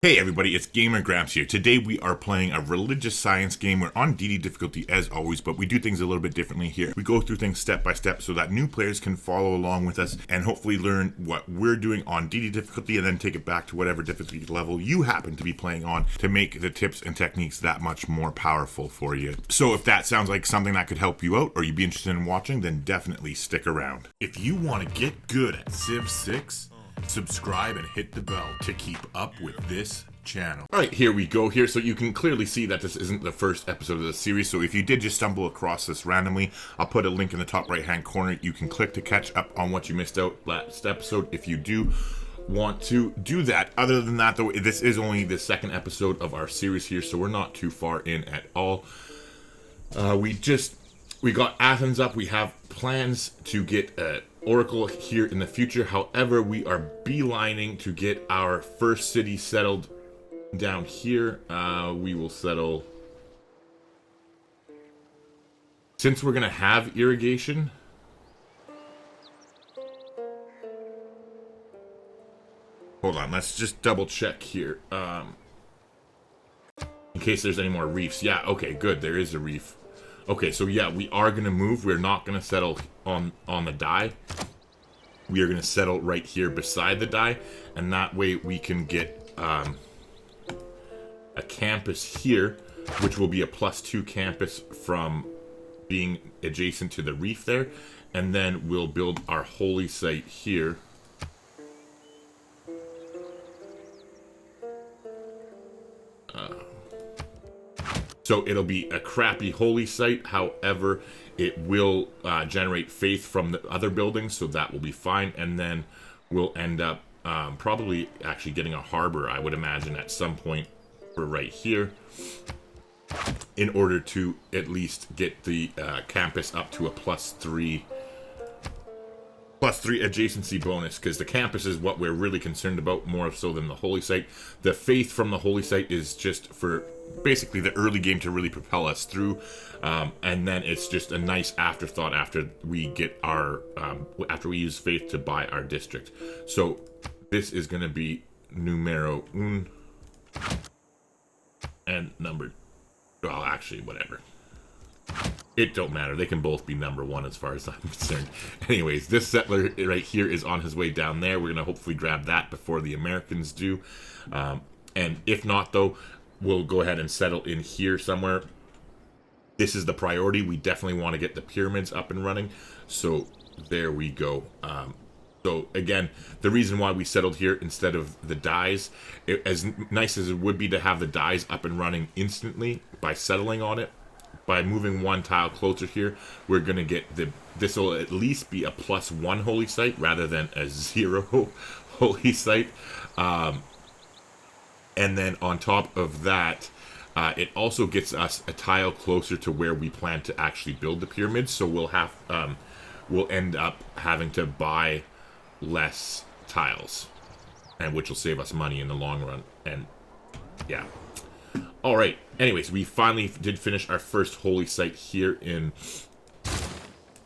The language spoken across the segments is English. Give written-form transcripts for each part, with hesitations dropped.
Hey everybody, it's Gamer Grampz here. Today we are playing a religious science game. We're on DD difficulty as always, but we do things a little bit differently here. We go through things step by step so that new players can follow along with us and hopefully learn what we're doing on DD difficulty and then take it back to whatever difficulty level you happen to be playing on to make the tips and techniques that much more powerful for you. So if that sounds like something that could help you out or you'd be interested in watching, then definitely stick around. If you want to get good at Civ 6, subscribe and hit the bell to keep up with this channel. Alright, here we go here. So you can clearly see that this isn't the first episode of the series. So if you did just stumble across this randomly, I'll put a link in the top right hand corner. You can click to catch up on what you missed out last episode if you do want to do that. Other than that though, this is only the second episode of our series here, so we're not too far in at all. We got Athens up. We have plans to get Oracle here in the future. However, we are beelining to get our first city settled down here. We will settle, since we're gonna have irrigation. Hold on, let's just double check here. In case there's any more reefs. Yeah, okay, good. There is a reef. Okay, so yeah, we are gonna move. We're not gonna settle on the die. We are gonna settle right here beside the die, and that way we can get a campus here, which will be a +2 campus from being adjacent to the reef there, and then we'll build our holy site here. So it'll be a crappy holy site, however, it will generate faith from the other buildings, so that will be fine. And then we'll end up probably actually getting a harbor, I would imagine, at some point for right here, in order to at least get the campus up to a +3 adjacency bonus, because the campus is what we're really concerned about, more so than the holy site. The faith from the holy site is just for basically the early game to really propel us through, and then it's just a nice afterthought after we get our after we use faith to buy our district. So this is going to be numero un and number, well, actually whatever, it don't matter, they can both be number one as far as I'm concerned. Anyways, this settler right here is on his way down there. We're gonna hopefully grab that before the Americans do, and if not though, we'll go ahead and settle in here somewhere. This is the priority. We definitely want to get the pyramids up and running, so there we go. So again, the reason why we settled here instead of the dies, as nice as it would be to have the dies up and running instantly by settling on it, by moving one tile closer here, we're going to get this will at least be a +1 holy site rather than a 0 holy site. And then on top of that, it also gets us a tile closer to where we plan to actually build the pyramids. So we'll end up having to buy less tiles, and which will save us money in the long run. And yeah. All right. Anyways, we finally did finish our first holy site here in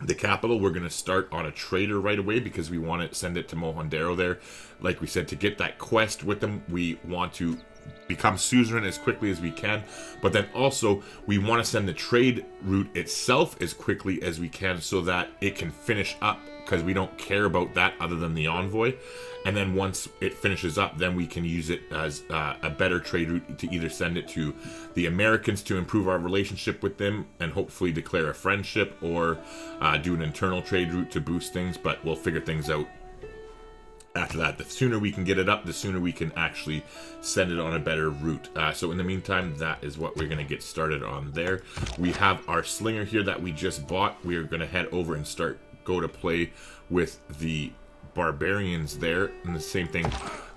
the capital. We're going to start on a trader right away because we want to send it to Mohendero there. Like we said, to get that quest with them, we want to become suzerain as quickly as we can, but then also we want to send the trade route itself as quickly as we can so that it can finish up, because we don't care about that other than the envoy. And then once it finishes up, then we can use it as a better trade route to either send it to the Americans to improve our relationship with them and hopefully declare a friendship, or do an internal trade route to boost things, but we'll figure things out after that. The sooner we can get it up, the sooner we can actually send it on a better route. So in the meantime, that is what we're going to get started on there. We have our slinger here that we just bought. We are going to head over and go to play with the barbarians there, and the same thing,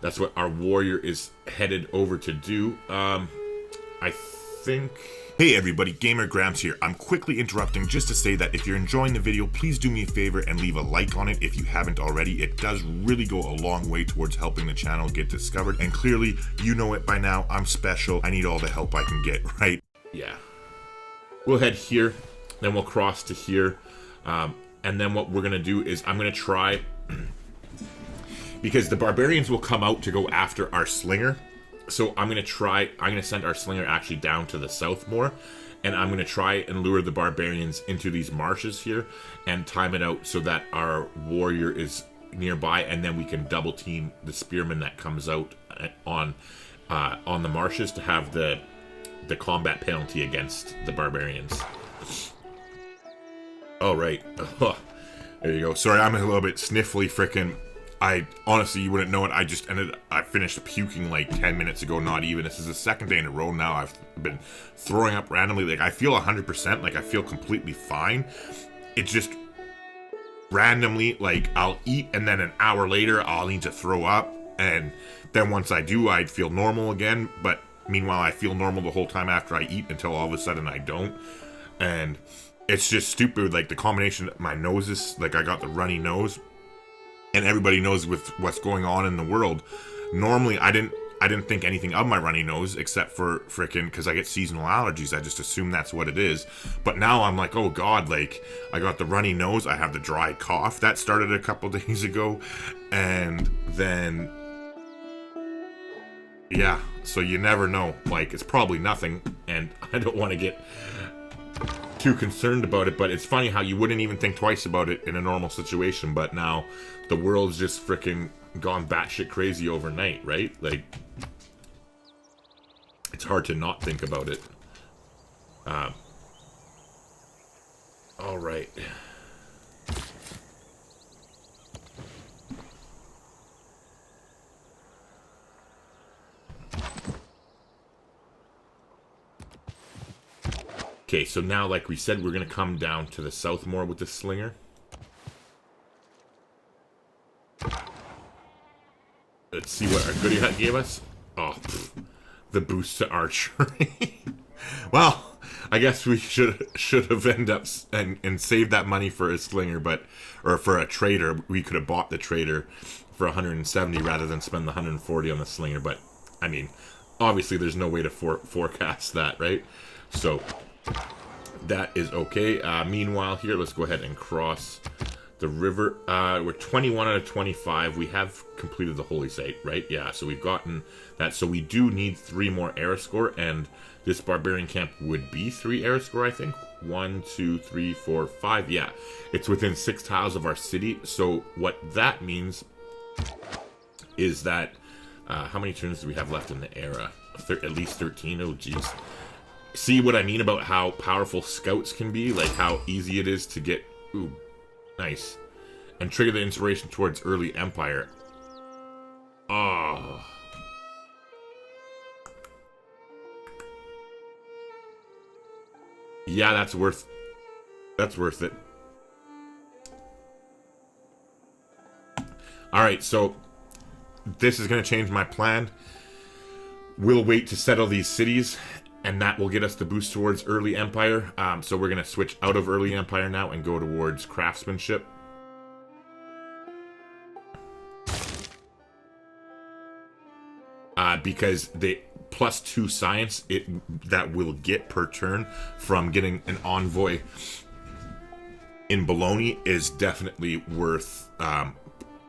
that's what our warrior is headed over to do. I think... Hey everybody, Gamer Grampz here. I'm quickly interrupting just to say that if you're enjoying the video, please do me a favor and leave a like on it if you haven't already. It does really go a long way towards helping the channel get discovered, and clearly you know it by now. I'm special. I need all the help I can get, right? Yeah. We'll head here, then we'll cross to here, and then what we're gonna do is I'm gonna try because the barbarians will come out to go after our slinger, So I'm going to send our slinger actually down to the south more. And I'm going to try and lure the barbarians into these marshes here and time it out so that our warrior is nearby, and then we can double team the spearman that comes out on the marshes to have the combat penalty against the barbarians. Oh, right. Oh, there you go. Sorry, I'm a little bit sniffly frickin'. I honestly, you wouldn't know it. I finished puking like 10 minutes ago, not even. This is the second day in a row now. I've been throwing up randomly. Like, I feel 100%, like I feel completely fine. It's just randomly, like, I'll eat and then an hour later I'll need to throw up. And then once I do, I'd feel normal again. But meanwhile, I feel normal the whole time after I eat until all of a sudden I don't. And it's just stupid. Like, the combination, my nose is, like, I got the runny nose. And everybody knows with what's going on in the world. Normally, I didn't think anything of my runny nose except for frickin' because I get seasonal allergies. I just assume that's what it is. But now I'm like, oh god, like I got the runny nose. I have the dry cough that started a couple days ago, and then yeah. So you never know. Like, it's probably nothing, and I don't want to get too concerned about it, but it's funny how you wouldn't even think twice about it in a normal situation, but now the world's just freaking gone batshit crazy overnight, right? Like, it's hard to not think about it. All right. Okay, so now, like we said, we're going to come down to the south more with the slinger. Let's see what our goodie hut gave us. Oh, the boost to archery. Well, I guess we should have ended up and saved that money for a slinger, or for a trader. We could have bought the trader for 170 rather than spend the 140 on the slinger. But I mean, obviously, there's no way to forecast that, right? So that is okay. Meanwhile, here, let's go ahead and cross the river. We're 21 out of 25. We have completed the holy site, right? Yeah, so we've gotten that. So we do need 3 more era score, and this barbarian camp would be 3 era score, I think. 1, 2, 3, 4, 5. Yeah, it's within 6 tiles of our city. So what that means is that how many turns do we have left in the era? At least 13. Oh, jeez. See what I mean about how powerful scouts can be? Like, how easy it is to get... Ooh, nice. And trigger the inspiration towards early empire. Oh. Yeah, that's worth it. Alright, so this is going to change my plan. We'll wait to settle these cities, and that will get us the boost towards early empire. So we're going to switch out of early empire now and go towards craftsmanship. Because the +2 science that we'll get per turn from getting an envoy in Bologna is definitely worth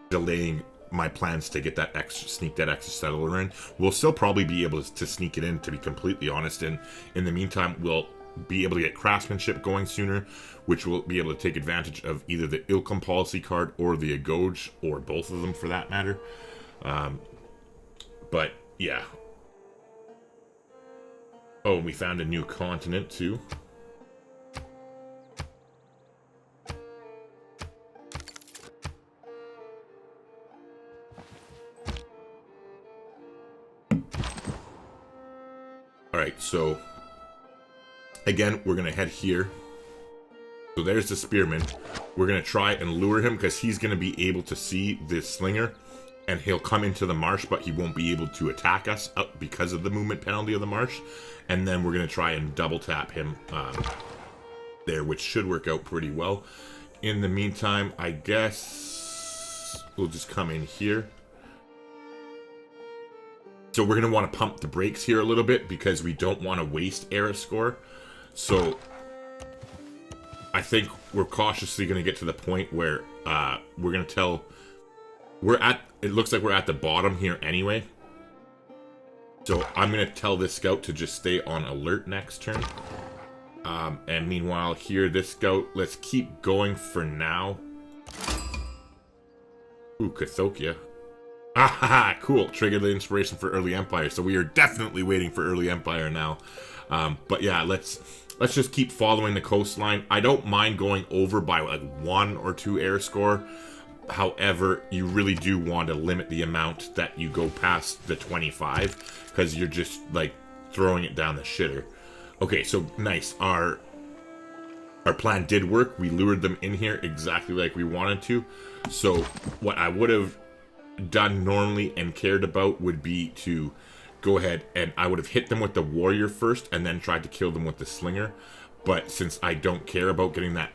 delaying my plans to get that sneak that extra settler in. We'll still probably be able to sneak it in, to be completely honest, and in the meantime we'll be able to get craftsmanship going sooner, which will be able to take advantage of either the Ilkum policy card or the Agoge, or both of them for that matter. But yeah. Oh, we found a new continent too. Alright, so again, we're going to head here. So there's the spearman. We're going to try and lure him because he's going to be able to see this slinger, and he'll come into the marsh, but he won't be able to attack us because of the movement penalty of the marsh. And then we're going to try and double tap him there, which should work out pretty well. In the meantime, I guess we'll just come in here. So we're going to want to pump the brakes here a little bit because we don't want to waste era score. So I think we're cautiously going to get to the point where we're going to tell... it looks like we're at the bottom here anyway. So I'm going to tell this scout to just stay on alert next turn. And meanwhile, here, this scout, let's keep going for now. Ooh, Cathokia. Ah, cool. Trigger the inspiration for Early Empire. So we are definitely waiting for Early Empire now. But yeah, let's just keep following the coastline. I don't mind going over by like 1 or 2 air score. However, you really do want to limit the amount that you go past the 25, because you're just like throwing it down the shitter. Okay, so nice. Our plan did work. We lured them in here exactly like we wanted to. So what I would have done normally and cared about would be to go ahead and I would have hit them with the warrior first and then tried to kill them with the slinger. But since I don't care about getting that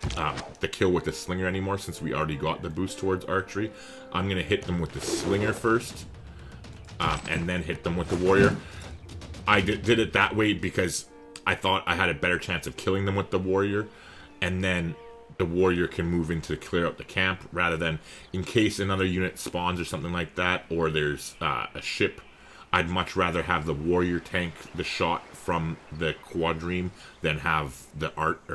the kill with the slinger anymore, since we already got the boost towards archery, I'm going to hit them with the slinger first and then hit them with the warrior. I did it that way because I thought I had a better chance of killing them with the warrior, and then the warrior can move in to clear out the camp, rather than in case another unit spawns or something like that, or there's a ship. I'd much rather have the warrior tank the shot from the quadrime than have the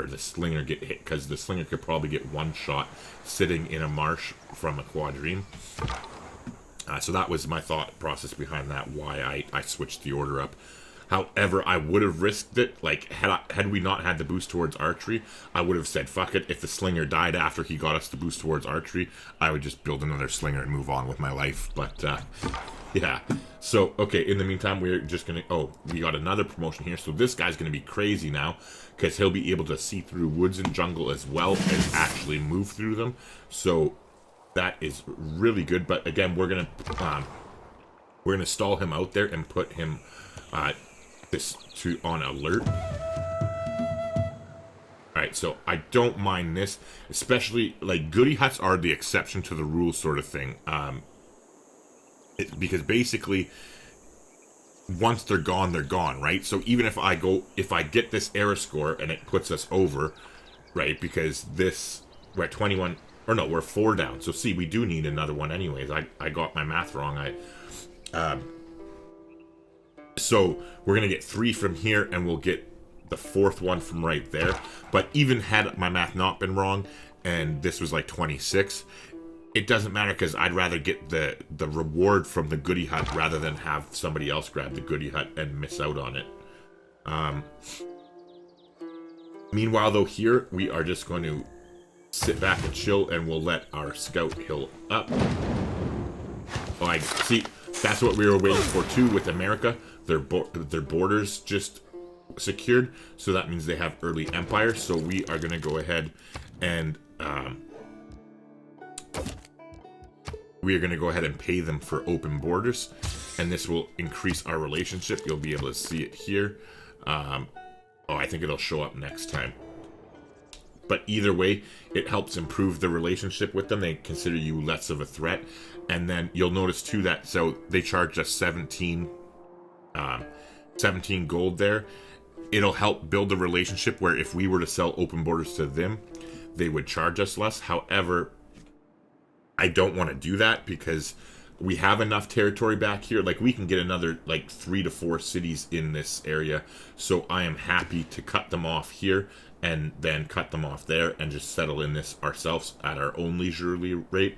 the slinger get hit, because the slinger could probably get 1 shot sitting in a marsh from a quadrime. So that was my thought process behind that, why I switched the order up. However, I would have risked it. Like, had we not had the boost towards archery, I would have said, fuck it. If the slinger died after he got us the boost towards archery, I would just build another slinger and move on with my life. But, yeah. So, okay, in the meantime, we're just going to... Oh, we got another promotion here. So this guy's going to be crazy now, because he'll be able to see through woods and jungle as well as actually move through them. So that is really good. But again, we're going to stall him out there and put him... on alert. Alright, so I don't mind this, especially like goody huts are the exception to the rule sort of thing. Because basically once they're gone, right? So even if I get this error score and it puts us over, right? Because we're at 21, or no, we're 4 down. So see, we do need another one anyways. I got my math wrong. So we're going to get 3 from here, and we'll get the 4th one from right there. But even had my math not been wrong, and this was like 26, it doesn't matter, because I'd rather get the reward from the goody hut rather than have somebody else grab the goody hut and miss out on it. Meanwhile, though, here, we are just going to sit back and chill, and we'll let our scout hill up. Oh, I see. That's what we were waiting for, too, with America. Their borders just secured, so that means they have early empire. So we are going to go ahead and pay them for open borders, and this will increase our relationship. You'll be able to see it here. I think it'll show up next time. But either way, it helps improve the relationship with them. They consider you less of a threat. And then you'll notice too that, so they charged us 17 gold there. It'll help build the relationship where if we were to sell open borders to them, they would charge us less. However, I don't want to do that because we have enough territory back here. Like, we can get another like 3 to 4 cities in this area. So I am happy to cut them off here and then cut them off there and just settle in this ourselves at our own leisurely rate.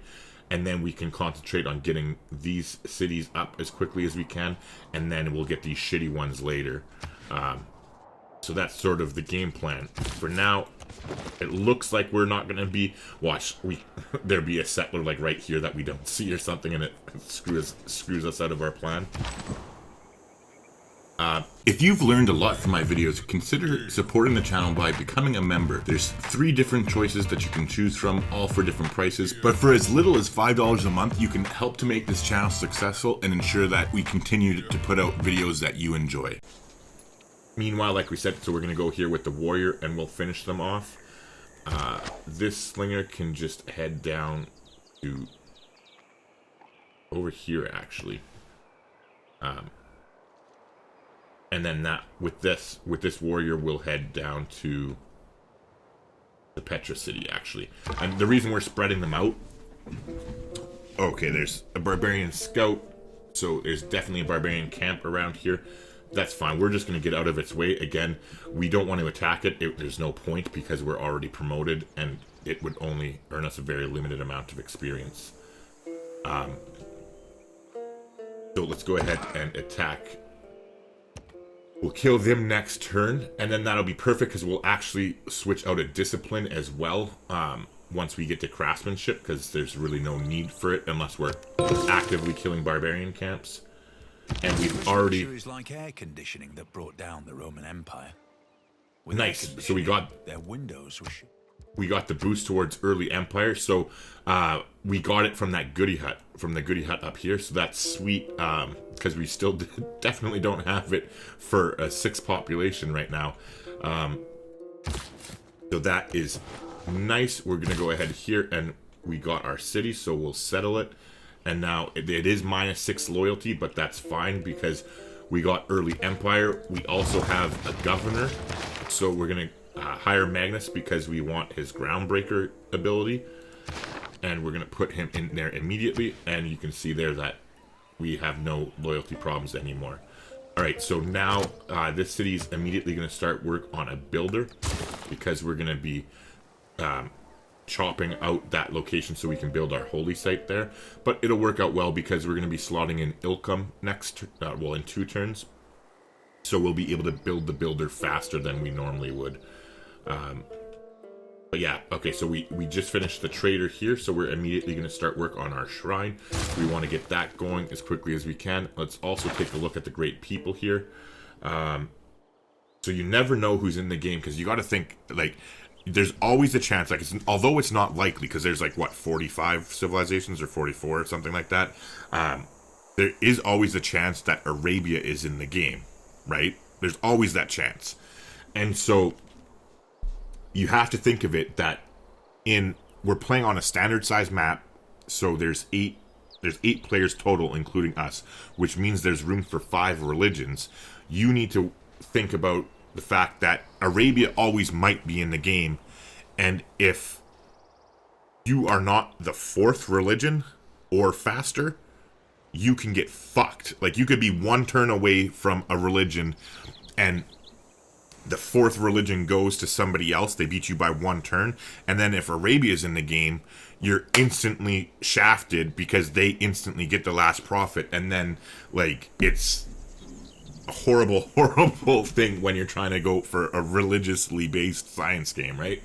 And then we can concentrate on getting these cities up as quickly as we can, and then we'll get these shitty ones later. So that's sort of the game plan. For now, it looks like we're not going to be... Watch, there be a settler like right here that we don't see or something, and it screws us out of our plan. If you've learned a lot from my videos, consider supporting the channel by becoming a member. There's 3 different choices that you can choose from, all for different prices. But for as little as $5 a month, you can help to make this channel successful and ensure that we continue to put out videos that you enjoy. Meanwhile, like we said, so we're going to go here with the warrior and we'll finish them off. This slinger can just head down to over here, actually. And then that with this warrior, we'll head down to the Petra city, actually. And the reason we're spreading them out... Okay, there's a barbarian scout So there's definitely a barbarian camp around here. That's fine. We're just going to get out of its way. Again, we don't want to attack it. There's no point because we're already promoted, and it would only earn us a very limited amount of experience. So let's go ahead and attack. We'll kill them next turn, and then that'll be perfect because we'll actually switch out a discipline as well once we get to craftsmanship, because there's really no need for it unless we're actively killing barbarian camps. And we've already... It was like air conditioning that brought down the Roman Empire. With nice. So we got... their windows were... We got the boost towards early empire. So we got it from that goodie hut, from the goodie hut up here. So that's sweet, because we still definitely don't have it for a 6 population right now. So that is nice. We're going to go ahead here, and we got our city, so we'll settle it. And now it is -6 loyalty, but that's fine because we got early empire. We also have a governor, so we're going to hire Magnus because we want his groundbreaker ability, and we're going to put him in there immediately. And you can see there that we have no loyalty problems anymore. All right, so now this city is immediately going to start work on a builder because we're going to be chopping out that location so we can build our holy site there. But it'll work out well because we're going to be slotting in Ilkham next, well, in 2 turns. So we'll be able to build the builder faster than we normally would. But yeah, okay, so we just finished the trader here, so we're immediately going to start work on our shrine. We want to get that going as quickly as we can. Let's also take a look at the great people here. So you never know who's in the game, because you got to think, like, there's always a chance, like, although it's not likely, because there's like, what, 45 civilizations or 44 or something like that, there is always a chance that Arabia is in the game, right? There's always that chance. And so you have to think of it that we're playing on a standard size map, so there's 8 players total, including us, which means there's room for 5 religions. You need to think about the fact that Arabia always might be in the game, and if you are not the 4th religion or faster, you can get fucked. Like, you could be 1 turn away from a religion, and the 4th religion goes to somebody else, they beat you by 1 turn, and then if Arabia's in the game, you're instantly shafted because they instantly get the last profit, and then, like, it's a horrible, horrible thing when you're trying to go for a religiously based science game, right?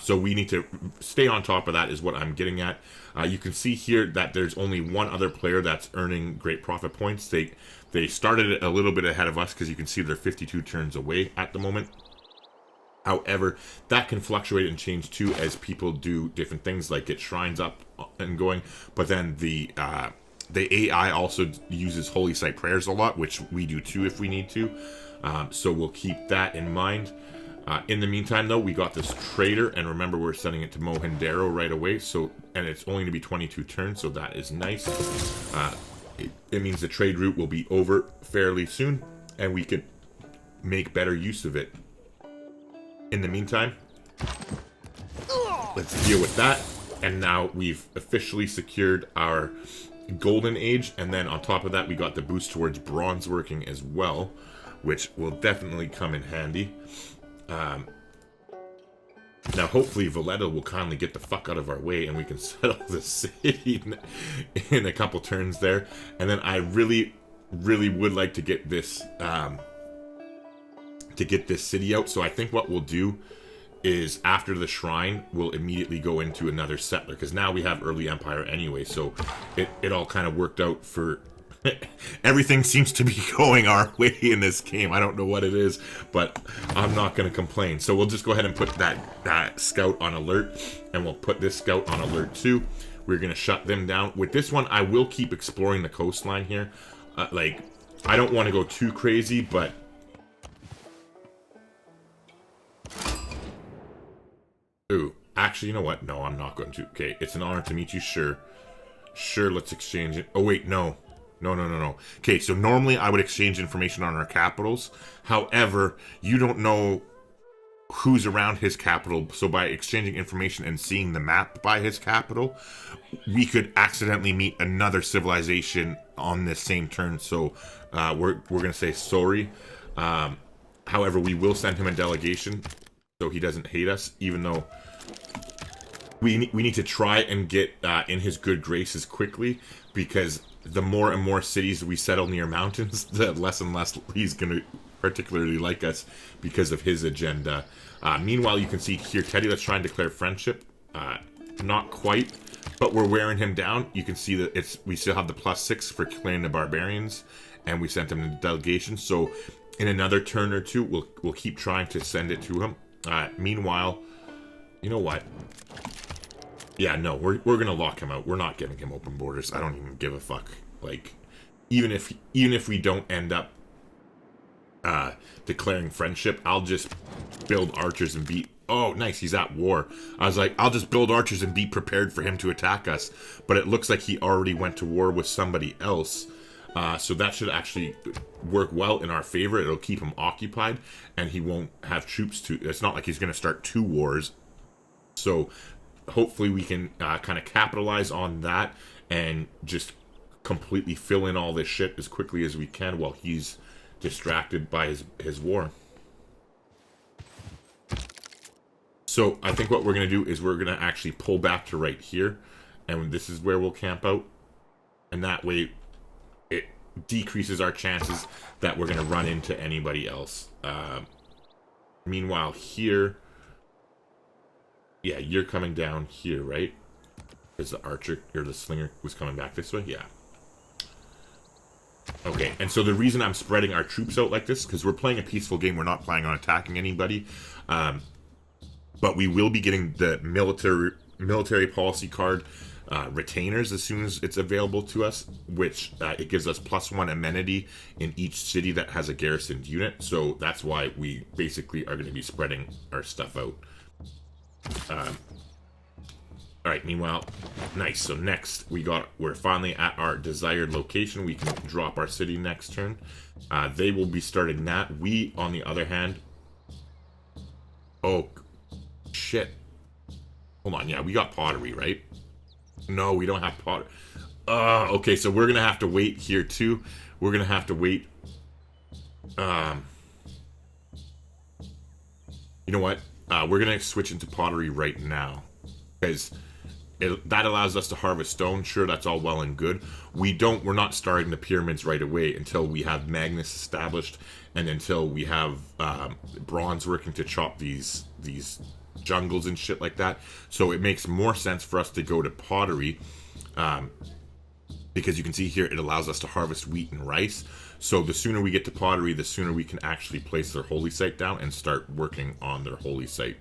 So we need to stay on top of that is what I'm getting at. You can see here that there's only 1 other player that's earning great profit points. They started it a little bit ahead of us because you can see they're 52 turns away at the moment. However, that can fluctuate and change too as people do different things like get shrines up and going. But then the AI also uses holy site prayers a lot, which we do too if we need to. So we'll keep that in mind. In the meantime, though, we got this trader, and remember, we're sending it to Mohendaro right away. So, and it's only going to be 22 turns, so that is nice. It means the trade route will be over fairly soon, and we could make better use of it. In the meantime, let's deal with that. And now we've officially secured our golden age, and then on top of that, we got the boost towards bronze working as well, which will definitely come in handy. Now hopefully Valletta will kindly get the fuck out of our way and we can settle the city in a couple turns there. And then I really would like to get this city out. So I think what we'll do is after the shrine, we'll immediately go into another settler, because now we have early empire anyway. So it all kind of worked out for... Everything seems to be going our way in this game. I don't know what it is, but I'm not going to complain. So we'll just go ahead and put that scout on alert, and we'll put this scout on alert too. We're going to shut them down. With this one, I will keep exploring the coastline here. Like, I don't want to go too crazy, but... Ooh, actually, you know what? No, I'm not going to. Okay, it's an honor to meet you, sure. Sure, let's exchange it. Oh, wait, no. No. Okay, so normally I would exchange information on our capitals. However, you don't know who's around his capital. So by exchanging information and seeing the map by his capital, we could accidentally meet another civilization on this same turn. So we're gonna say sorry. However, we will send him a delegation so he doesn't hate us, even though we need to try and get in his good graces quickly, because the more and more cities we settle near mountains, the less and less he's going to particularly like us because of his agenda. Meanwhile, you can see here Teddy, let's try and declare friendship. Not quite, but we're wearing him down. You can see that we still have the +6 for clearing the barbarians, and we sent him a delegation. So in another turn or two, we'll keep trying to send it to him. Meanwhile, you know what? Yeah, no, we're gonna lock him out. We're not giving him open borders. I don't even give a fuck. Like, even if we don't end up declaring friendship, I'll just build archers and be. Oh, nice, he's at war. I was like, I'll just build archers and be prepared for him to attack us. But it looks like he already went to war with somebody else. So that should actually work well in our favor. It'll keep him occupied, and he won't have troops to. It's not like he's going to start 2 wars. So hopefully we can kind of capitalize on that and just completely fill in all this shit as quickly as we can while he's distracted by his war. So I think what we're going to do is we're going to actually pull back to right here, and this is where we'll camp out, and that way it decreases our chances that we're going to run into anybody else. Meanwhile here, yeah, you're coming down here, right? Because the archer or the slinger was coming back this way. Yeah. Okay, and so the reason I'm spreading our troops out like this, because we're playing a peaceful game, we're not planning on attacking anybody, but we will be getting the military policy card retainers as soon as it's available to us, which it gives us +1 amenity in each city that has a garrisoned unit. So that's why we basically are going to be spreading our stuff out. Alright, meanwhile, nice. So next, we're finally at our desired location. We can drop our city next turn. They will be starting that. We, on the other hand... Oh, shit. Hold on, yeah, we got pottery, right? No, we don't have pottery. Okay, so we're gonna have to wait here, too. We're gonna have to wait. You know what? We're gonna switch into pottery right now, because that allows us to harvest stone. Sure, that's all well and good. We're not starting the pyramids right away until we have Magnus established, and until we have bronze working to chop these jungles and shit like that. So it makes more sense for us to go to pottery, because you can see here it allows us to harvest wheat and rice. So the sooner we get to pottery, the sooner we can actually place their holy site down and start working on their holy site.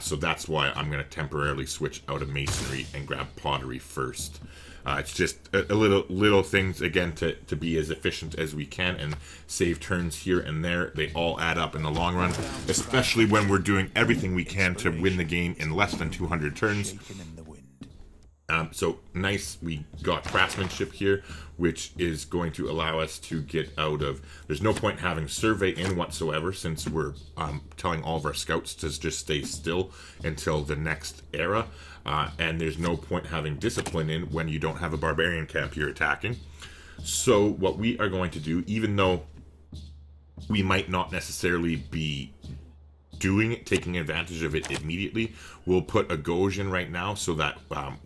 So that's why I'm going to temporarily switch out of masonry and grab pottery first. It's just a little things, again, to be as efficient as we can and save turns here and there. They all add up in the long run, especially when we're doing everything we can to win the game in less than 200 turns. So nice, we got craftsmanship here, which is going to allow us to get out of... There's no point having survey in whatsoever, since we're telling all of our scouts to just stay still until the next era. And there's no point having discipline in when you don't have a barbarian camp you're attacking. So what we are going to do, even though we might not necessarily be doing it, taking advantage of it immediately, we'll put a gauge in right now so that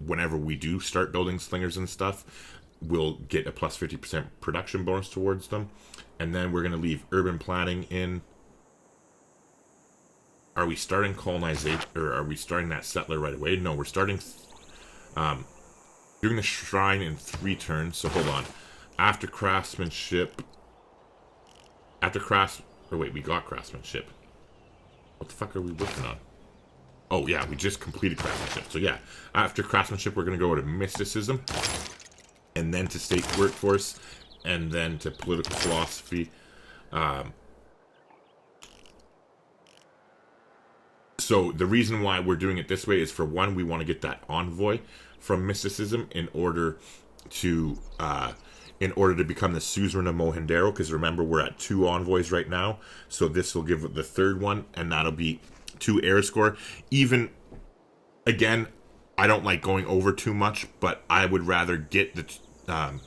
whenever we do start building slingers and stuff, we'll get a plus 50% production bonus towards them. And then we're going to leave urban planning in. Are we starting colonization, or are we starting that settler right away? No, we're starting doing the shrine in 3 turns. So hold on. After craftsmanship, wait, we got craftsmanship. What the fuck are we working on? Oh, yeah, we just completed craftsmanship. So, yeah, after craftsmanship, we're going to go to mysticism, and then to state workforce, and then to political philosophy. So, the reason why we're doing it this way is, for one, we want to get that envoy from mysticism in order to become the suzerain of Mohenjo, because remember, we're at 2 envoys right now, so this will give the 3rd one, and that'll be 2 era score. Even, again, I don't like going over too much, but I would rather get the...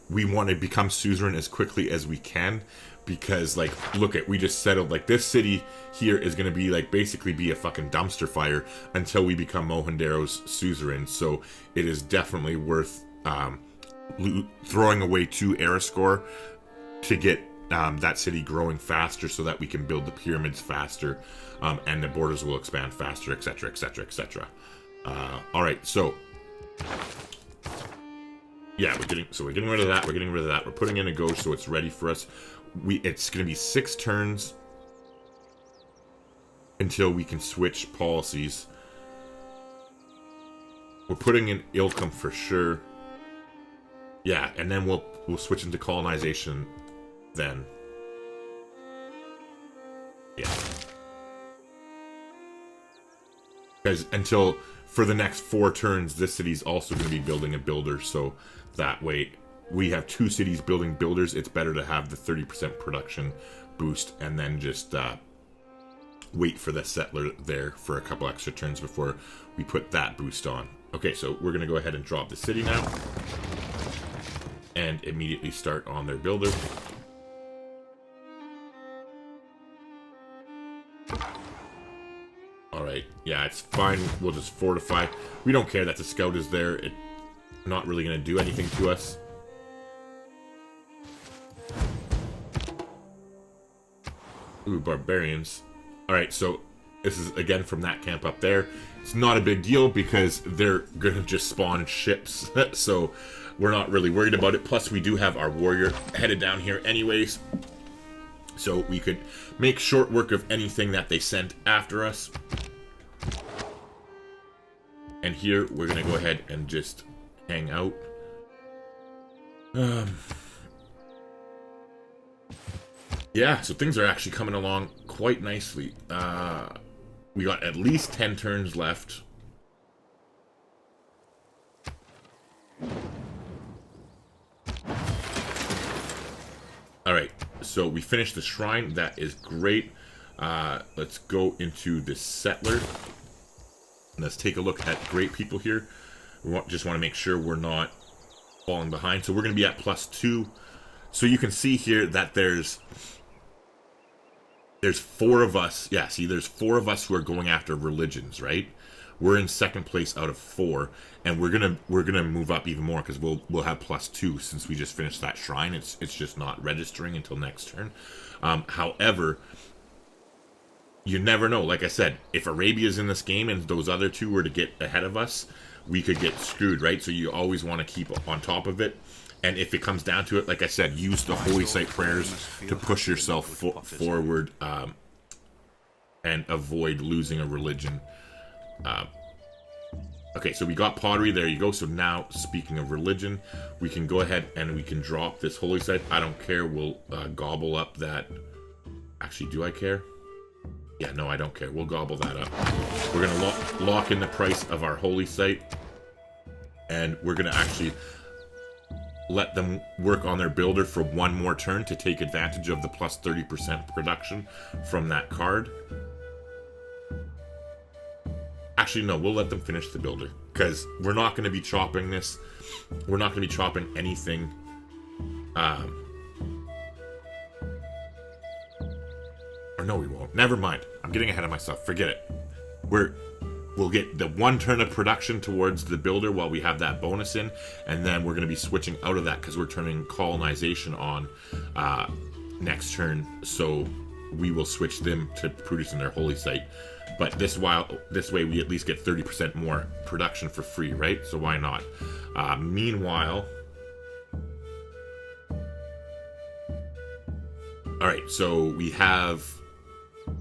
we want to become suzerain as quickly as we can, because, like, look at, we just settled, like, this city here is going to be, like, basically be a fucking dumpster fire until we become Mohendaro's suzerain. So it is definitely worth throwing away 2 era score to get that city growing faster, so that we can build the pyramids faster, and the borders will expand faster, etc, etc, etc. All right, so yeah, we're getting rid of that. We're getting rid of that. We're putting in a ghost, so it's ready for us. It's going to be 6 turns until we can switch policies. We're putting in Ilkum for sure. Yeah, and then we'll switch into colonization then. Yeah. Because until, for the next 4 turns, this city's also going to be building a builder, so that way we have 2 cities building builders. It's better to have the 30% production boost and then just wait for the settler there for a couple extra turns before we put that boost on. Okay, so we're going to go ahead and drop the city now and immediately start on their builder. Alright, yeah, it's fine. We'll just fortify. We don't care that the scout is there. It's not really going to do anything to us. Ooh, barbarians. Alright, so this is again from that camp up there. It's not a big deal because they're going to just spawn ships. So we're not really worried about it. Plus, we do have our warrior headed down here anyways. So we could make short work of anything that they sent after us. And here, we're going to go ahead and just hang out. Yeah, so things are actually coming along quite nicely. We got at least 10 turns left. Alright, so we finished the shrine. That is great. Let's go into the settler. Let's take a look at great people here. We just want to make sure we're not falling behind. So we're going to be at +2. So you can see here that there's 4 of us. Yeah, see, there's 4 of us who are going after religions, right? We're in 2nd place out of 4, and we're gonna move up even more because we'll have +2 since we just finished that shrine. It's just not registering until next turn. However, you never know. Like I said, if Arabia's in this game and those other 2 were to get ahead of us, we could get screwed, right? So you always want to keep on top of it. And if it comes down to it, like I said, use the Holy Site prayers to push yourself forward and avoid losing a religion. Okay, so we got pottery. There you go. So now, speaking of religion, we can go ahead and we can drop this Holy Site. I don't care. We'll gobble up that. Actually, do I care? Yeah, no, I don't care. We'll gobble that up. We're going to lock in the price of our Holy Site. And we're going to actually let them work on their builder for 1 more turn to take advantage of the +30% production from that card. Actually, no, we'll let them finish the builder because we're not going to be chopping this. We're not going to be chopping anything. Or no, we won't. Never mind. I'm getting ahead of myself. Forget it. We'll get the 1 turn of production towards the builder while we have that bonus in, and then we're going to be switching out of that because we're turning colonization on next turn. So we will switch them to producing their Holy Site. But this way we at least get 30% more production for free, right? So why not? Meanwhile, all right. So we have.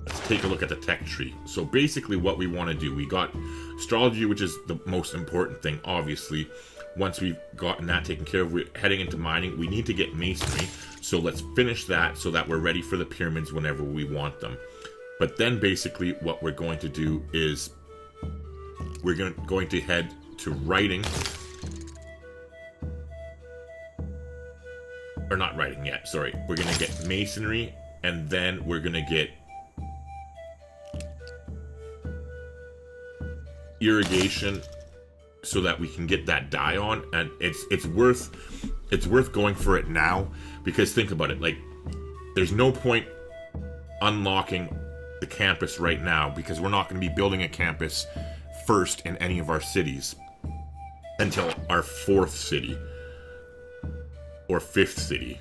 Let's take a look at the tech tree. So basically, what we want to do, we got astrology, which is the most important thing. Obviously, once we've gotten that taken care of, we're heading into mining. We need to get masonry. So let's finish that so that we're ready for the pyramids whenever we want them. But then basically what we're going to do is we're going to head to writing. Or not writing yet, sorry. We're going to get masonry, and then we're going to get irrigation so that we can get that dye on, and it's worth going for it now, because think about it, like, there's no point unlocking the campus right now, because we're not going to be building a campus first in any of our cities until our 4th city or 5th city.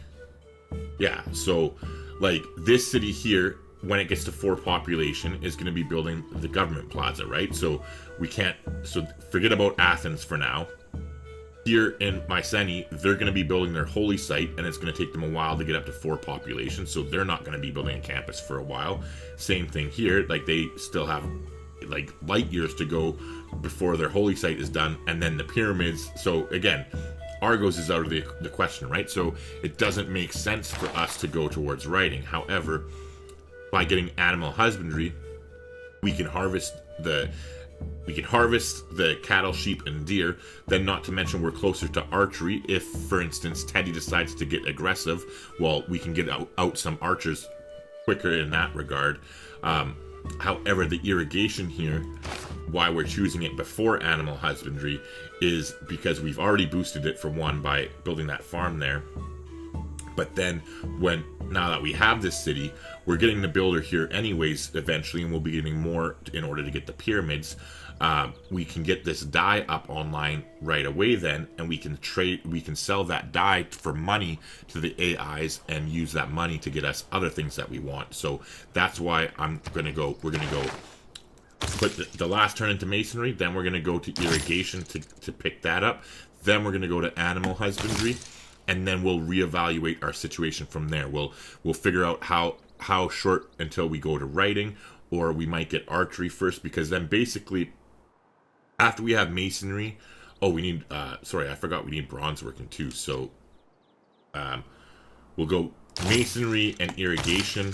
Yeah, so like this city here, when it gets to 4 population, is going to be building the government plaza, right? So we can't, so forget about Athens for now. Here in Mycenae, they're going to be building their holy site, and it's going to take them a while to get up to 4 population, so they're not going to be building a campus for a while. Same thing here, like they still have like light years to go before their holy site is done, and then the pyramids. So again, Argos is out of the question, right? So it doesn't make sense for us to go towards writing. However, by getting animal husbandry, we can harvest the cattle, sheep, and deer. Then, not to mention, we're closer to archery. If, for instance, Teddy decides to get aggressive, well, we can get out some archers quicker in that regard. However, the irrigation here, why we're choosing it before animal husbandry, is because we've already boosted it for one by building that farm there. But then, now that we have this city, we're getting the builder here anyways eventually, and we'll be getting more in order to get the pyramids. We can get this dye up online right away then, and we can sell that dye for money to the AIs and use that money to get us other things that we want. So that's why we're gonna go put the last turn into masonry, then we're gonna go to irrigation to pick that up, then we're gonna go to animal husbandry, and then we'll reevaluate our situation from there. We'll figure out how short until we go to writing, or we might get archery first, because then basically after we have masonry, we need I forgot we need bronze working too. So we'll go masonry and irrigation.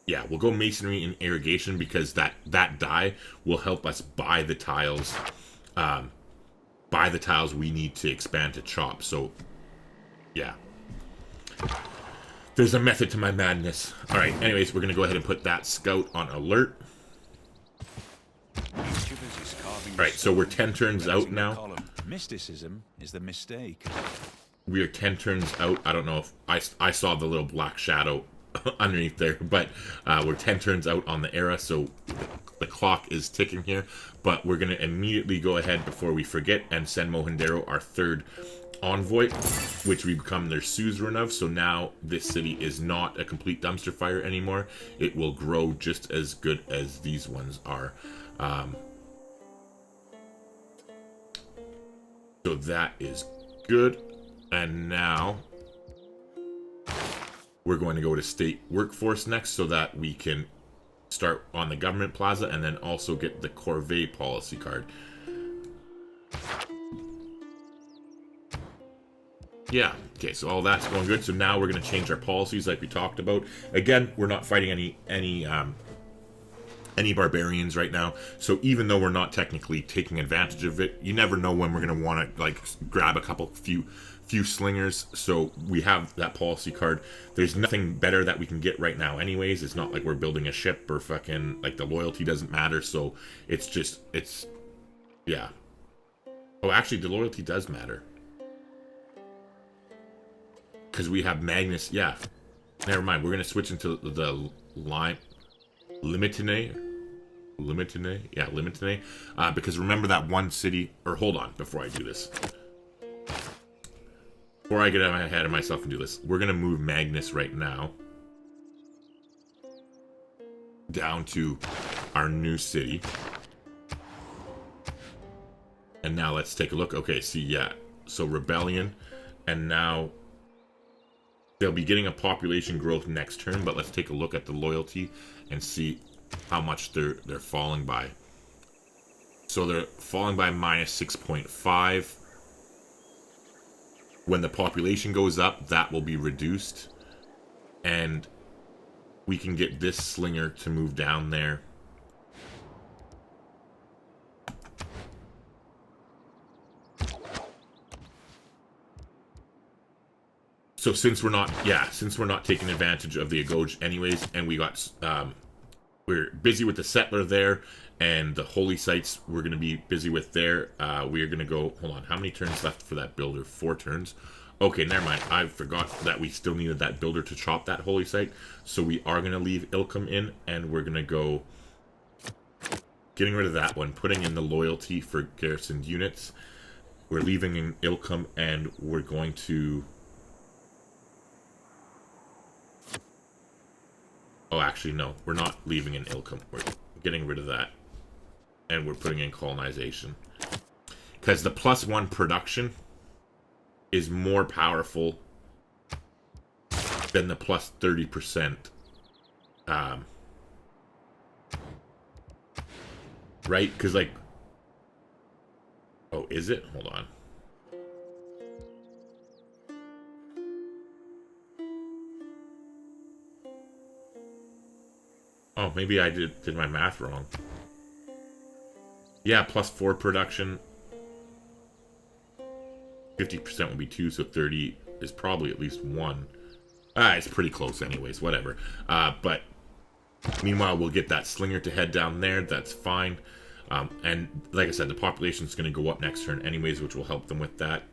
Yeah, we'll go masonry and irrigation, because that dye will help us buy the tiles we need to expand to chop. So yeah, there's a method to my madness. All right, anyways, we're gonna go ahead and put that scout on alert. All right, so we're 10 turns out now. Mysticism is the mistake. We are 10 turns out. I don't know if I saw the little black shadow underneath there, but we're 10 turns out on the era, so the clock is ticking here. But we're gonna immediately go ahead before we forget and send Mohendero our 3rd envoy, which we become their suzerain of. So now this city is not a complete dumpster fire anymore. It will grow just as good as these ones are. So that is good. And now we're going to go to state workforce next, so that we can start on the government plaza and then also get the corvée policy card. Yeah, okay, so all that's going good. So now we're going to change our policies like we talked about. Again, we're not fighting any barbarians right now. So even though we're not technically taking advantage of it, you never know when we're going to want to like grab a few slingers. So we have that policy card. There's nothing better that we can get right now anyways. It's not like we're building a ship or fucking like the loyalty doesn't matter. So it's yeah. Oh, actually the loyalty does matter. Because we have Magnus, yeah. Never mind, we're going to switch into the Limitine. Yeah, Limitine. Because remember that one city, or hold on, before I do this. Before I get ahead of myself and do this, we're going to move Magnus right now down to our new city. And now let's take a look. Okay, see, yeah. So Rebellion, and now they'll be getting a population growth next turn, but let's take a look at the loyalty and see how much they're falling by. So they're falling by minus 6.5. When the population goes up, that will be reduced. And we can get this slinger to move down there. So since we're not taking advantage of the Agoge anyways, and we got we're busy with the settler there, and the holy sites we're going to be busy with there. We are going to go, hold on, how many turns left for that builder? 4 turns. Okay, never mind. I forgot that we still needed that builder to chop that holy site. So we are going to leave Ilkham in, and we're going to go getting rid of that one, putting in the loyalty for garrisoned units. We're leaving in Ilkham, and we're going to... Oh, actually, no. We're not leaving in Ilkham. We're getting rid of that. And we're putting in colonization. Because the +1 production is more powerful than the +30%. Right? Because, like... Oh, is it? Hold on. Oh, maybe I did my math wrong. Yeah, +4 production. 50% will be 2, so 30 is probably at least 1. It's pretty close anyways, whatever. But meanwhile, we'll get that slinger to head down there. That's fine. And like I said, the population is going to go up next turn anyways, which will help them with that.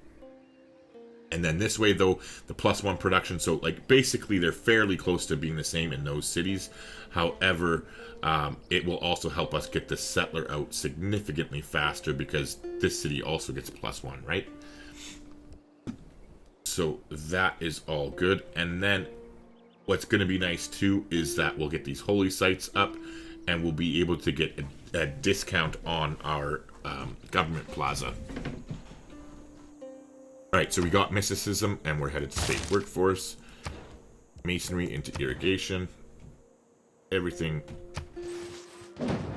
And then this way, though, the +1 production, so like basically they're fairly close to being the same in those cities. However, it will also help us get the settler out significantly faster because this city also gets +1, right? So that is all good. And then what's going to be nice too is that we'll get these holy sites up and we'll be able to get a discount on our government plaza. Alright, so we got mysticism, and we're headed to state workforce. Masonry into irrigation. Everything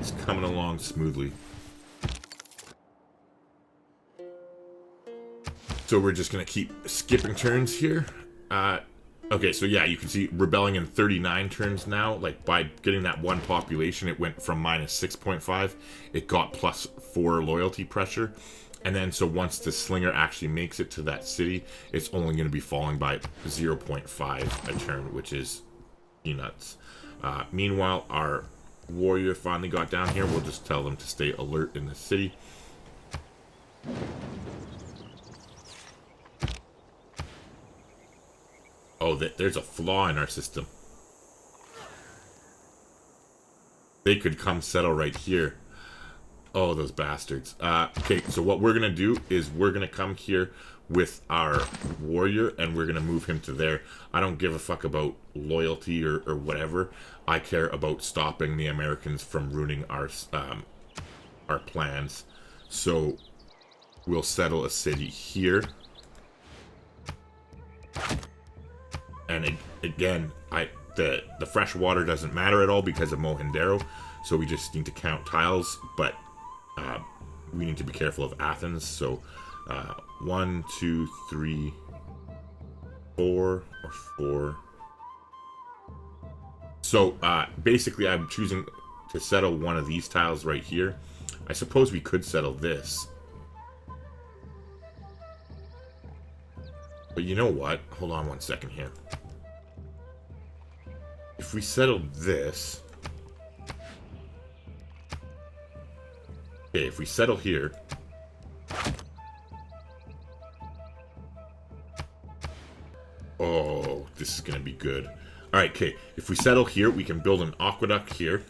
is coming along smoothly. So we're just going to keep skipping turns here. Okay, so yeah, you can see rebelling in 39 turns now. Like, by getting that 1 population, it went from -6.5. It got +4 loyalty pressure. And then, so once the slinger actually makes it to that city, it's only going to be falling by 0.5 a turn, which is peanuts. Meanwhile, our warrior finally got down here. We'll just tell them to stay alert in the city. Oh, there's a flaw in our system. They could come settle right here. Oh, those bastards. Okay, so what we're going to do is we're going to come here with our warrior, and we're going to move him to there. I don't give a fuck about loyalty or whatever. I care about stopping the Americans from ruining our plans. So we'll settle a city here. And again, the fresh water doesn't matter at all because of Mohendaro, so we just need to count tiles, but we need to be careful of Athens. So 1, 2, 3, 4, or 4. So basically I'm choosing to settle one of these tiles right here. I suppose we could settle this. But you know what? Hold on 1 second here. If we settle this... Okay, if we settle here... Oh, this is going to be good. Alright, okay. If we settle here, we can build an aqueduct here.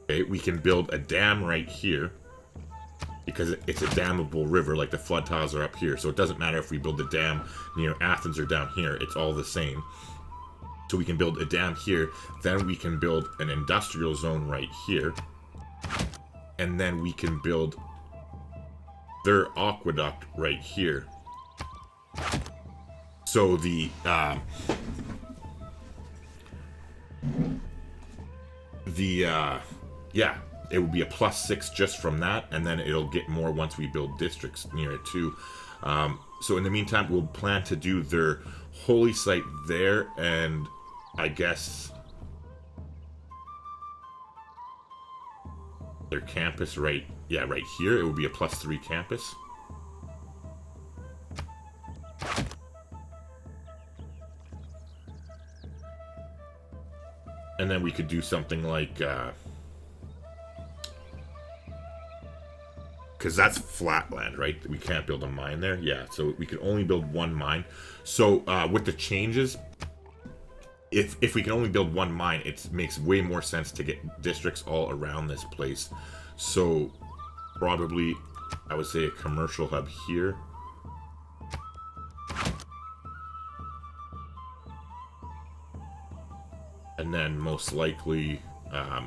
Okay, we can build a dam right here. Because it's a dammable river, like the flood tiles are up here. So it doesn't matter if we build a dam near Athens or down here. It's all the same. So we can build a dam here. Then we can build an industrial zone right here. And then we can build their aqueduct right here. So yeah, it would be a +6 just from that, and then it'll get more once we build districts near it too. So in the meantime, we'll plan to do their holy site there, and I guess their campus right here. It would be a +3 campus. And then we could do something like, because that's flat land, right? We can't build a mine there. Yeah, so we could only build one mine. So with the changes, if we can only build one mine, it makes way more sense to get districts all around this place. So probably, I would say a commercial hub here. And then most likely, a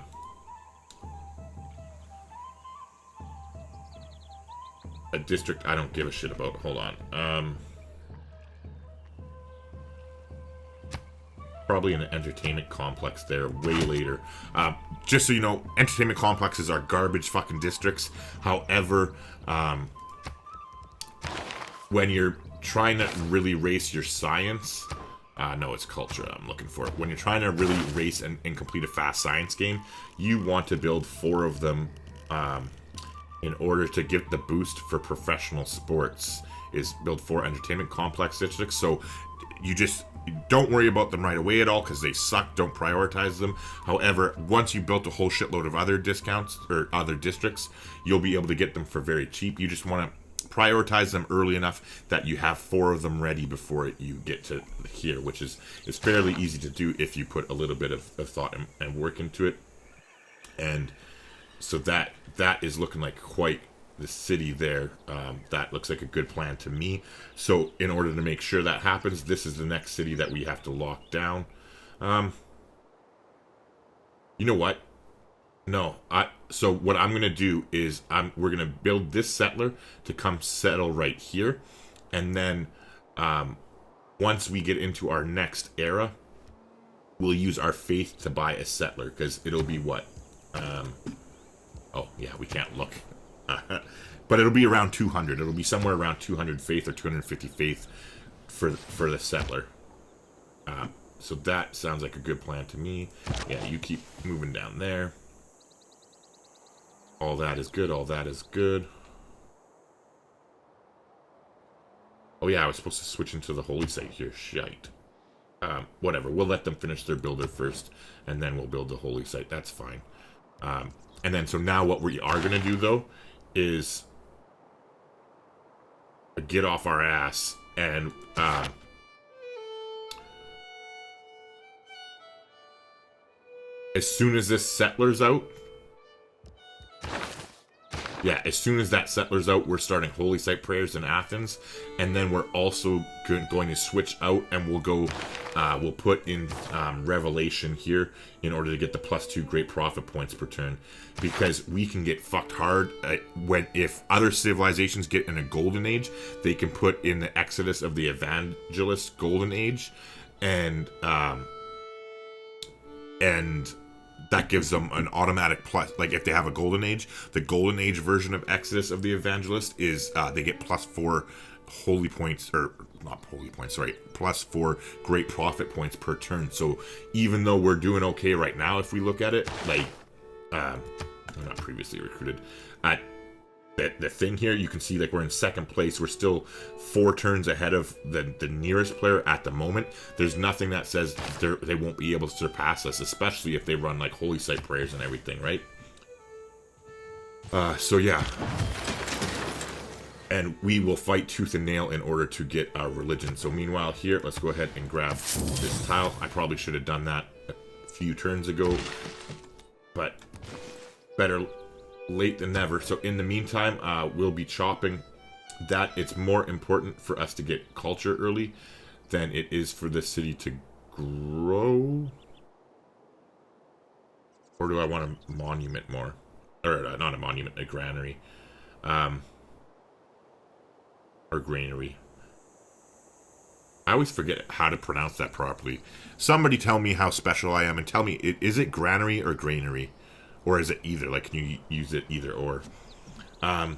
district I don't give a shit about. Hold on. Probably an entertainment complex there way later. Just so you know, entertainment complexes are garbage fucking districts. However, when you're trying to really race your science, no, it's culture I'm looking for. When you're trying to really race and complete a fast science game, you want to build 4 of them in order to get the boost for professional sports. Is build 4 entertainment complex districts. So you just don't worry about them right away at all because they suck. Don't prioritize them. However, once you built a whole shitload of other discounts or other districts, you'll be able to get them for very cheap. You just want to prioritize them early enough that you have 4 of them ready before you get to here, which is fairly easy to do if you put a little bit of thought and work into it. And so that is looking like quite the city there. That looks like a good plan to me. So in order to make sure that happens, this is the next city that we have to lock down. You know what? No, so what I'm gonna do is we're gonna build this settler to come settle right here, and then once we get into our next era, we'll use our faith to buy a settler because it'll be what? Oh yeah, we can't look. But it'll be around 200. It'll be somewhere around 200 faith or 250 faith for the settler. So that sounds like a good plan to me. Yeah, you keep moving down there. All that is good. All that is good. Oh yeah, I was supposed to switch into the holy site here. Shite. Whatever. We'll let them finish their builder first, and then we'll build the holy site. That's fine. And then, so now what we are going to do, though, is get off our ass and as soon as this settler's out, yeah, as soon as that settler's out, we're starting Holy Site prayers in Athens, and then we're also going to switch out, and we'll go, we'll put in Revelation here in order to get the +2 great prophet points per turn, because we can get fucked hard if other civilizations get in a golden age, they can put in the Exodus of the Evangelist golden age, and that gives them an automatic plus. Like if they have a golden age, the golden age version of Exodus of the Evangelist is they get +4 holy points, or not holy points, sorry, +4 great prophet points per turn. So even though we're doing okay right now, if we look at it, like we're not previously recruited, the thing here, you can see like we're in second place. We're still 4 turns ahead of the nearest player at the moment. There's nothing that says they won't be able to surpass us, especially if they run like holy site prayers and everything, right? So yeah. And we will fight tooth and nail in order to get our religion. So meanwhile here, let's go ahead and grab this tile. I probably should have done that a few turns ago, but better late than never. So in the meantime, we'll be chopping that. It's more important for us to get culture early than it is for the city to grow. Or do I want a monument more? Or not a monument, a granary. Or granary. I always forget how to pronounce that properly. Somebody tell me how special I am, and tell me, is it granary or granary? Or is it either? Like, can you use it either or? The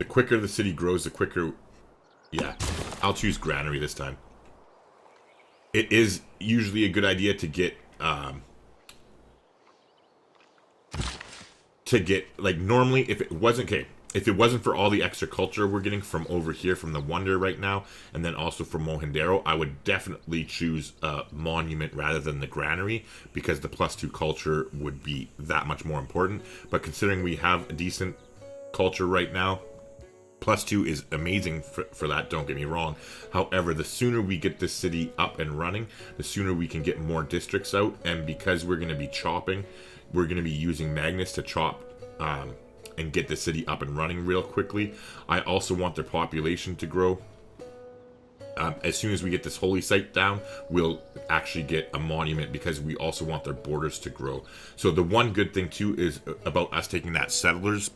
quicker the city grows, the quicker... Yeah, I'll choose granary this time. It is usually a good idea to get... like, normally, if it wasn't... Okay, if it wasn't for all the extra culture we're getting from over here from the Wonder right now, and then also from Mohendero, I would definitely choose Monument rather than the Granary, because the +2 culture would be that much more important. But considering we have a decent culture right now, +2 is amazing for that, don't get me wrong. However, the sooner we get this city up and running, the sooner we can get more districts out, and because we're going to be chopping, we're going to be using Magnus to chop and get the city up and running real quickly. I also want their population to grow. As soon as we get this holy site down, we'll actually get a monument, because we also want their borders to grow. So the one good thing too is about us taking that settlers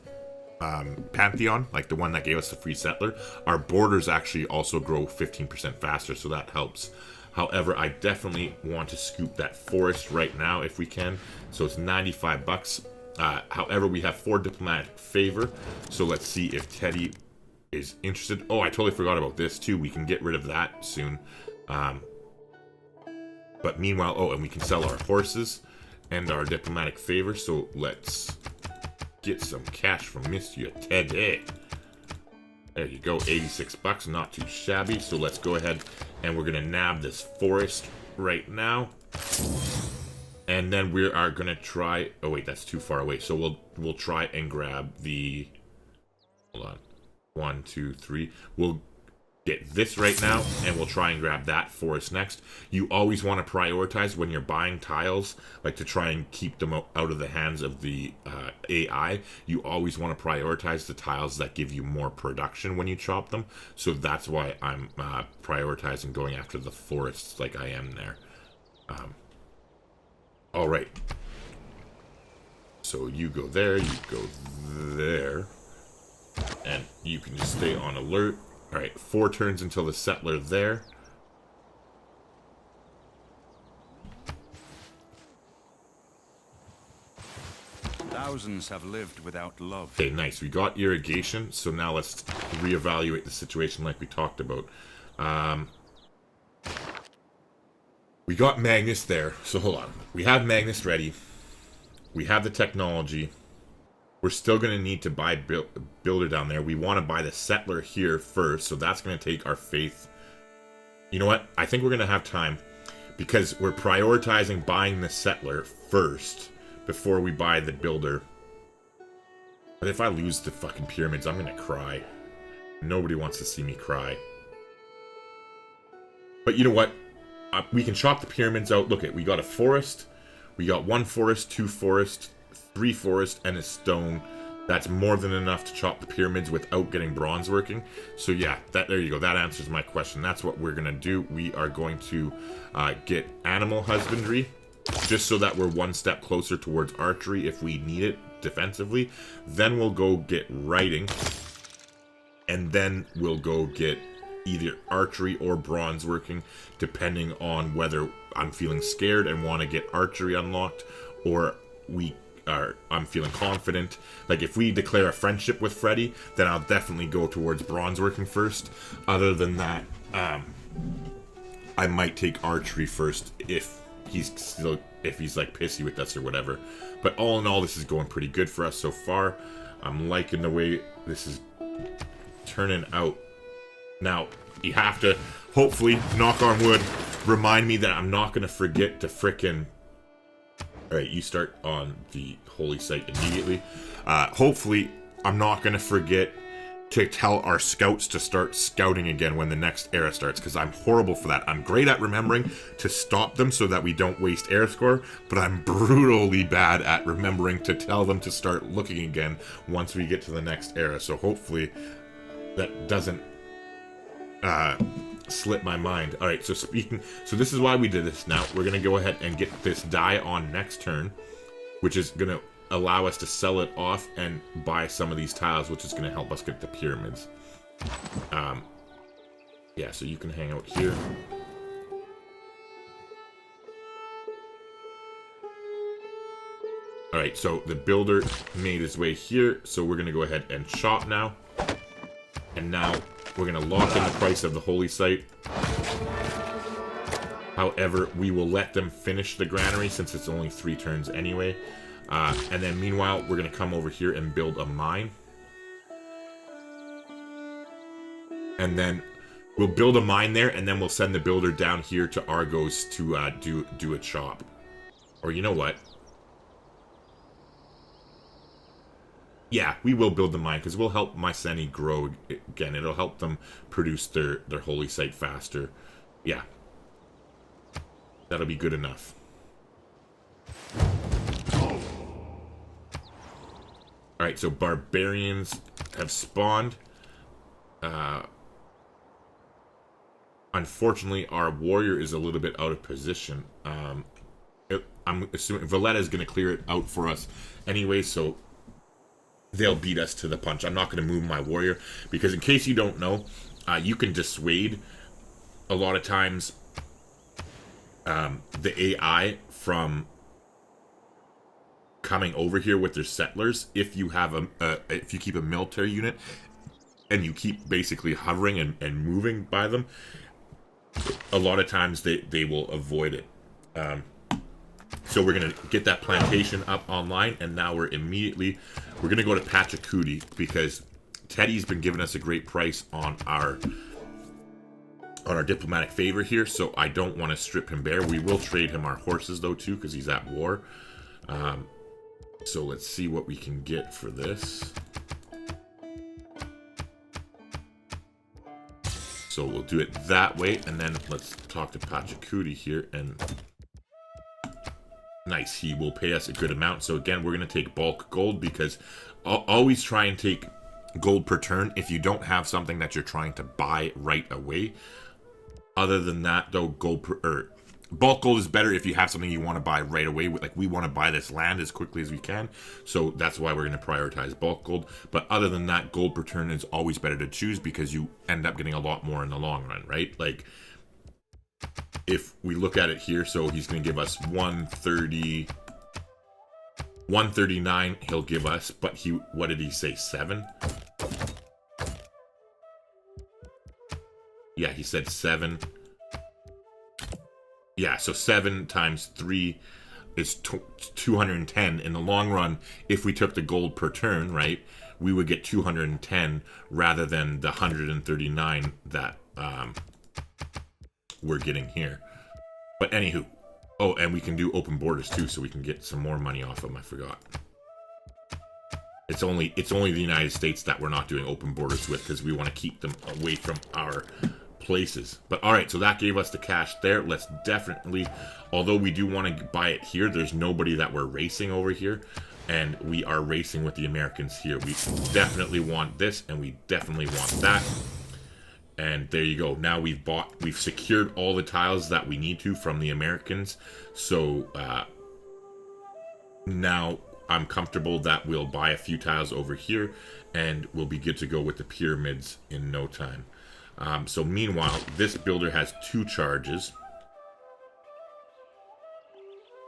pantheon, like the one that gave us the free settler, our borders actually also grow 15% faster, so that helps. However, I definitely want to scoop that forest right now if we can. So it's 95 bucks. However, we have 4 diplomatic favor, so let's see if Teddy is interested. Oh, I totally forgot about this too. We can get rid of that soon. But meanwhile, oh, and we can sell our horses and our diplomatic favor, so let's get some cash from Monsieur Teddy. There you go, 86 bucks, not too shabby. So let's go ahead and we're gonna nab this forest right now. And then we are gonna try, oh wait, that's too far away. So we'll try and grab the, hold on, 1, 2, 3. We'll get this right now, and we'll try and grab that forest next. You always want to prioritize when you're buying tiles, like to try and keep them out of the hands of the AI. You always want to prioritize the tiles that give you more production when you chop them. So that's why I'm prioritizing going after the forests like I am there. All right. So you go there, you go there, and you can just stay on alert. All right, 4 turns until the settler there. Thousands have lived without love. Okay, nice. We got irrigation, so now let's reevaluate the situation like we talked about. We got Magnus there, so hold on. We have Magnus ready. We have the technology. We're still going to need to buy builder down there. We want to buy the settler here first, so that's going to take our faith. You know what? I think we're going to have time, because we're prioritizing buying the settler first before we buy the builder. But if I lose the fucking pyramids, I'm going to cry. Nobody wants to see me cry. But you know what? We can chop the pyramids out. Look, we got a forest. We got 1 forest, 2 forest, 3 forest, and a stone. That's more than enough to chop the pyramids without getting bronze working. So yeah, there you go. That answers my question. That's what we're going to do. We are going to get animal husbandry, just so that we're 1 step closer towards archery if we need it defensively. Then we'll go get writing, and then we'll go get either archery or bronze working, depending on whether I'm feeling scared and want to get archery unlocked, or I'm feeling confident. Like if we declare a friendship with Freddy, then I'll definitely go towards bronze working first. Other than that, I might take archery first if he's like pissy with us or whatever. But all in all, this is going pretty good for us so far. I'm liking the way this is turning out. Now, you have to, hopefully, knock on wood, remind me that I'm not going to forget to frickin'... Alright, you start on the holy site immediately. Hopefully, I'm not going to forget to tell our scouts to start scouting again when the next era starts, because I'm horrible for that. I'm great at remembering to stop them so that we don't waste era score, but I'm brutally bad at remembering to tell them to start looking again once we get to the next era. So hopefully that doesn't slip my mind. Alright, so this is why we did this. Now we're gonna go ahead and get this die on next turn, which is gonna allow us to sell it off and buy some of these tiles, which is gonna help us get the pyramids. Yeah, so you can hang out here. Alright, so the builder made his way here, so we're gonna go ahead and chop now. And now we're going to lock in the price of the holy site. However, we will let them finish the granary since it's only 3 turns anyway. And then meanwhile, we're going to come over here and build a mine. and then we'll build a mine there, and then we'll send the builder down here to Argos to do a chop. Or you know what? Yeah, we will build the mine, because we'll help Mycenae grow again. It'll help them produce their holy site faster. Yeah. That'll be good enough. Alright, so barbarians have spawned. Unfortunately, our warrior is a little bit out of position. I'm assuming Valletta's going to clear it out for us anyway, so they'll beat us to the punch. I'm not going to move my warrior, because in case you don't know, you can dissuade a lot of times the AI from coming over here with their settlers if you have if you keep a military unit and you keep basically hovering and moving by them. A lot of times they will avoid it. So we're going to get that plantation up online, and now we're going to go to Pachacooty, because Teddy's been giving us a great price on our diplomatic favor here, so I don't want to strip him bare. We will trade him our horses, though, too, because he's at war. So let's see what we can get for this. So we'll do it that way, and then let's talk to Pachacooty here, and nice, he will pay us a good amount. So again, we're going to take bulk gold, because always try and take gold per turn if you don't have something that you're trying to buy right away. Other than that, though, bulk gold is better if you have something you want to buy right away. Like, we want to buy this land as quickly as we can, so that's why we're going to prioritize bulk gold. But other than that, gold per turn is always better to choose, because you end up getting a lot more in the long run, right? Like, if we look at it here, so he's going to give us 139 he'll give us, but what did he say, 7? Yeah, he said 7. Yeah, so 7 times 3 is 210. In the long run, if we took the gold per turn, right, we would get 210 rather than the 139 that we're getting here. But anywho, oh, and we can do open borders too, so we can get some more money off them. I forgot. It's only the United States that we're not doing open borders with, because we want to keep them away from our places. But alright, so that gave us the cash there. Let's definitely, although we do want to buy it here, there's nobody that we're racing over here, and we are racing with the Americans here. We definitely want this, and we definitely want that. And there you go. Now we've secured all the tiles that we need to from the Americans. So now I'm comfortable that we'll buy a few tiles over here, and we'll be good to go with the pyramids in no time. So meanwhile, this builder has 2 charges.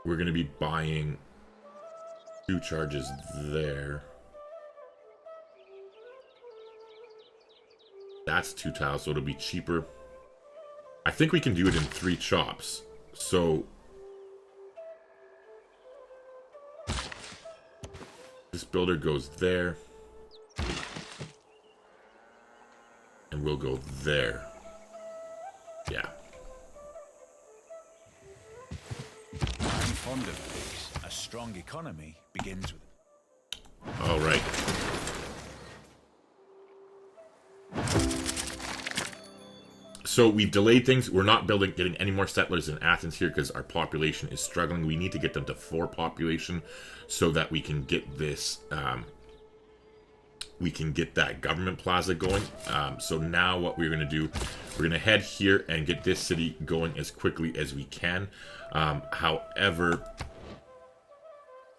We're going to be buying 2 charges there. That's 2 tiles, so it'll be cheaper. I think we can do it in 3 chops. So this builder goes there. And we'll go there. Yeah. I'm fond of peace. A strong economy begins with... All right. So we've delayed things. We're not getting any more settlers in Athens here, because our population is struggling. We need to get them to 4 population so that we can get this... we can get that government plaza going. So now what we're going to do, we're going to head here and get this city going as quickly as we can. However,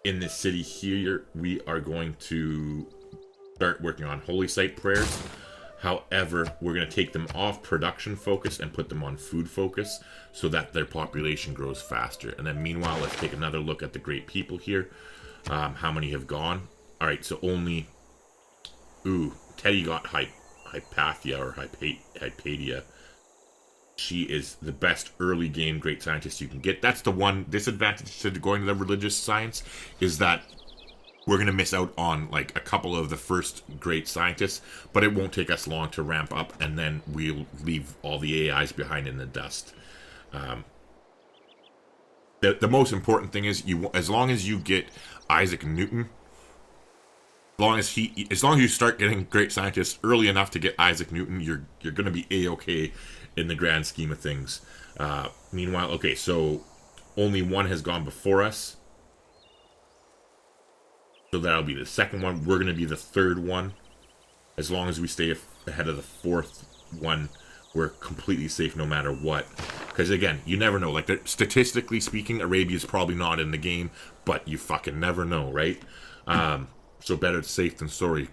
in this city here, we are going to start working on holy site prayers. However, we're going to take them off production focus and put them on food focus so that their population grows faster. And then meanwhile, let's take another look at the great people here. How many have gone? All right, so only... Ooh, Teddy got Hypatia or Hypatia. She is the best early game great scientist you can get. That's the one disadvantage to going to the religious science, is that we're going to miss out on like a couple of the first great scientists, but it won't take us long to ramp up, and then we'll leave all the AIs behind in the dust. The most important thing is as long as you get Isaac Newton, as long as you start getting great scientists early enough to get Isaac Newton, you're going to be A-okay in the grand scheme of things. Meanwhile, okay, so only one has gone before us. So that'll be the second one. We're going to be the third one. As long as we stay ahead of the fourth one, we're completely safe no matter what. Because again, you never know. Like, statistically speaking, Arabia's probably not in the game, but you fucking never know, right? So better safe than sorry.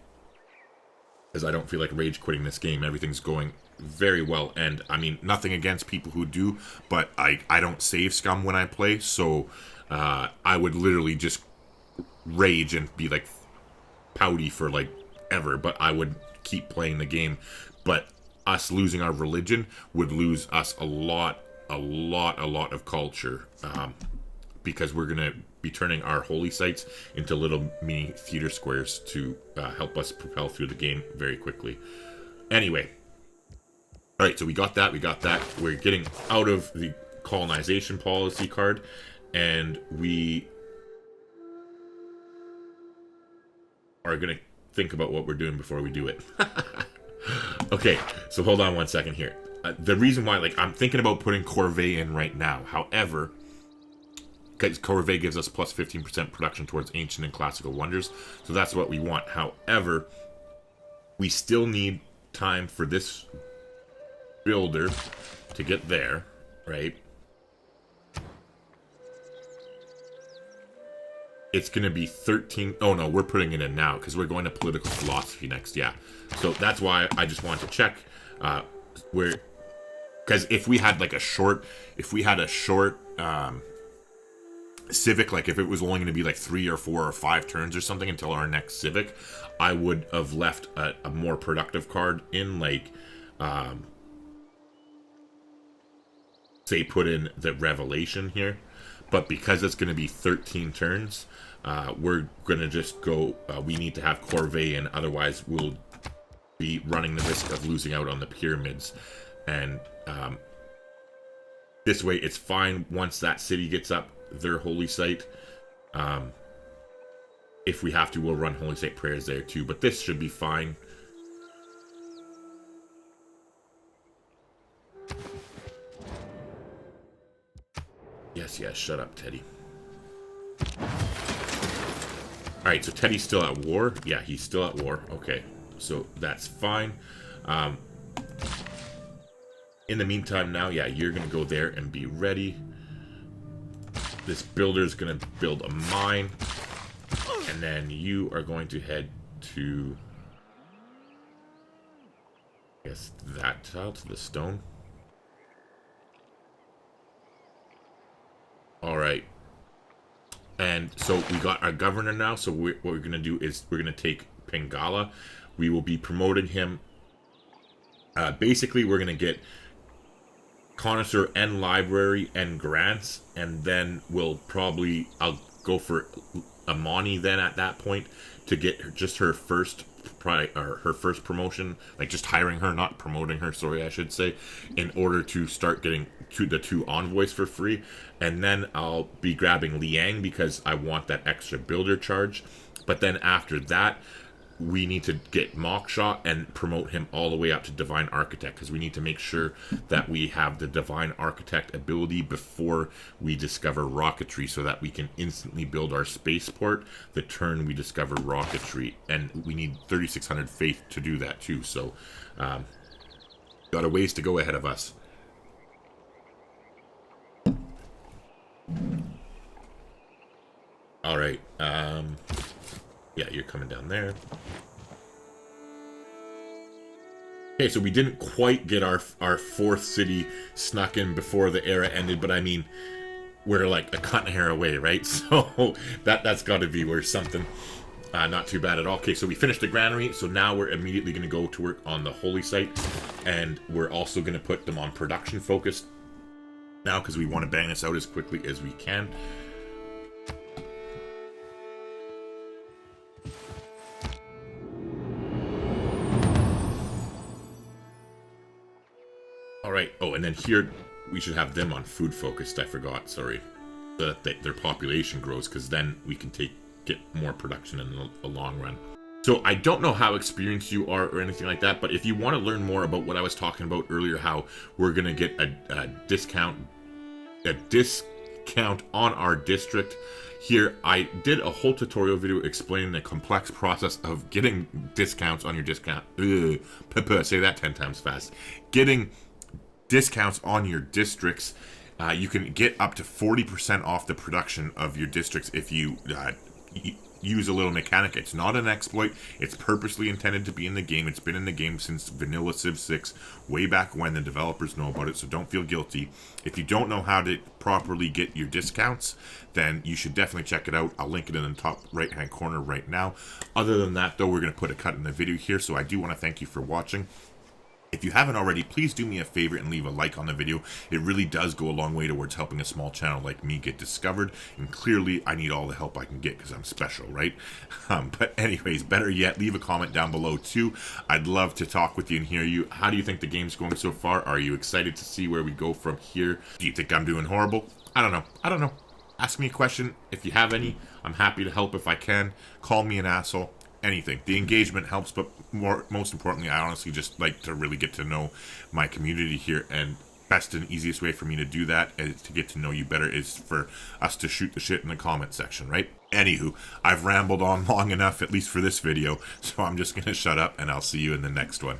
Because I don't feel like rage quitting this game. Everything's going very well. And, I mean, nothing against people who do, but I don't save scum when I play. So I would literally just rage and be, like, pouty for, like, ever. But I would keep playing the game. But us losing our religion would lose us a lot of culture. Because we're going to be turning our holy sites into little mini theater squares to help us propel through the game very quickly. Anyway. Alright, so we got that. We're getting out of the colonization policy card. And we are going to think about what we're doing before we do it. Okay, so hold on one second here. The reason why, like, I'm thinking about putting Corvée in right now. However, because Corvée gives us plus 15% production towards ancient and classical wonders, so that's what we want. However, we still need time for this builder to get there, right? It's going to be 13... Oh, no, we're putting it in now, because we're going to political philosophy next, yeah. So that's why I just wanted to check where... Because if we had, like, a short... If we had a short... Civic, like if it was only going to be like 3 or 4 or 5 turns or something until our next Civic, I would have left a more productive card in, like, say put in the Revelation here. But because it's going to be 13 turns, we're going to just go, we need to have Corvée in, otherwise we'll be running the risk of losing out on the pyramids. And this way it's fine once that city gets up, their holy site. If we have to, we'll run holy site prayers there too, but this should be fine. Yes, shut up, Teddy. Alright, so Teddy's still at war. Yeah, he's still at war. Okay, so that's fine. In the meantime now, yeah, you're gonna go there and be ready. This builder's going to build a mine. And then you are going to head to... I guess that tile, to the stone. Alright. And so we got our governor now. So what we're going to do is we're going to take Pingala. We will be promoting him. Basically, we're going to get Connoisseur and Library and Grampz, and then we'll probably, I'll go for Amani then at that point to get her first promotion, like just hiring her, not promoting her, sorry I should say, in order to start getting the 2 envoys for free. And then I'll be grabbing Liang because I want that extra builder charge. But then after that, we need to get Moksha and promote him all the way up to Divine Architect, because we need to make sure that we have the Divine Architect ability before we discover rocketry, so that we can instantly build our spaceport the turn we discover rocketry. And we need 3600 faith to do that too, so got a ways to go ahead of us. Alright, yeah, you're coming down there. Okay, so we didn't quite get our 4th city snuck in before the era ended, but I mean, we're like a cut hair away, right? So that's got to be worth something. Not too bad at all. Okay, so we finished the granary, so now we're immediately going to go to work on the holy site, and we're also going to put them on production focus now, because we want to bang this out as quickly as we can. All right. Oh, and then here we should have them on food focused. I forgot. Sorry. So that their population grows, because then we can get more production in the long run. So I don't know how experienced you are or anything like that, but if you want to learn more about what I was talking about earlier, how we're gonna get a discount on our district. Here, I did a whole tutorial video explaining the complex process of getting discounts on your discount. Say that 10 times fast. Getting discounts on your districts. You can get up to 40% off the production of your districts if you use a little mechanic. It's not an exploit. It's purposely intended to be in the game. It's been in the game since vanilla Civ 6, way back when. The developers know about it, so don't feel guilty. If you don't know how to properly get your discounts, then you should definitely check it out. I'll link it in the top right-hand corner right now. Other than that, though, we're going to put a cut in the video here, so I do want to thank you for watching. If you haven't already, please do me a favor and leave a like on the video. It really does go a long way towards helping a small channel like me get discovered. And clearly, I need all the help I can get because I'm special, right? But anyways, better yet, leave a comment down below too. I'd love to talk with you and hear you. How do you think the game's going so far? Are you excited to see where we go from here? Do you think I'm doing horrible? I don't know. Ask me a question. If you have any, I'm happy to help if I can. Call me an asshole. Anything. The engagement helps, but most importantly, I honestly just like to really get to know my community here, and best and easiest way for me to do that is to get to know you better is for us to shoot the shit in the comment section, right? Anywho, I've rambled on long enough, at least for this video, so I'm just gonna shut up, and I'll see you in the next one.